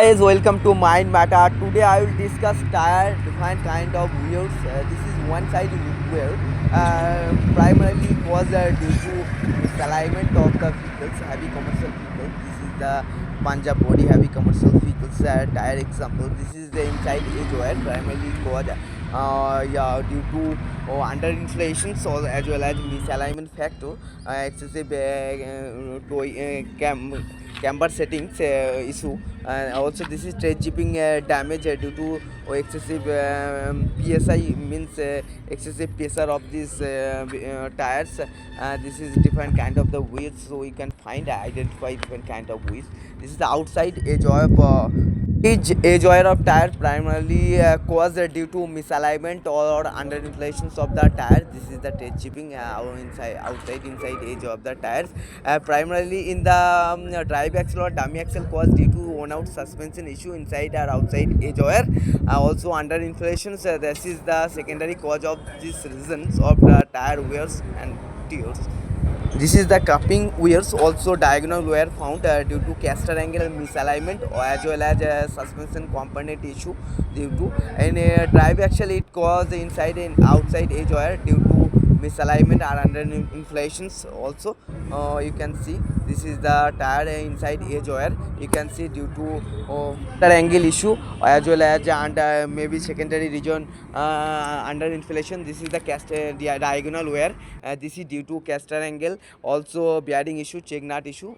Guys, welcome to Mind Matter. Today I will discuss tire different kind of wheels. This is one side wheel. Primarily was due to misalignment of the vehicles, heavy commercial vehicles. This is the Punjab body heavy commercial vehicles tire example. This is the inside edge wire. Primarily caused yeah, due to underinflation so as well as misalignment factor, excessive camber settings issue. Also this is tread chipping damage due to excessive psi means excessive pressure of these tires. This is different kind of the wheels, so you can find identify different kind of wheels. This is the outside edge of edge wear of tire, primarily caused due to misalignment or underinflations of the tire. This is the tread chipping outside edge of the tires. Primarily in the drive axle or dummy axle caused due to worn out suspension issue inside or outside edge wear. Also under inflations, this is the secondary cause of these reasons of the tire wears and tears. This is the cupping wheels, also diagonal wear found due to caster angle misalignment as well as suspension component issue due to, and drive axle it caused inside and outside edge wear due to misalignment or under inflations. Also you can see this is the tire inside edge wear. You can see due to caster angle issue as well as and maybe secondary region under inflation. This is the diagonal wear. This is due to caster angle, also bearing issue, check nut issue.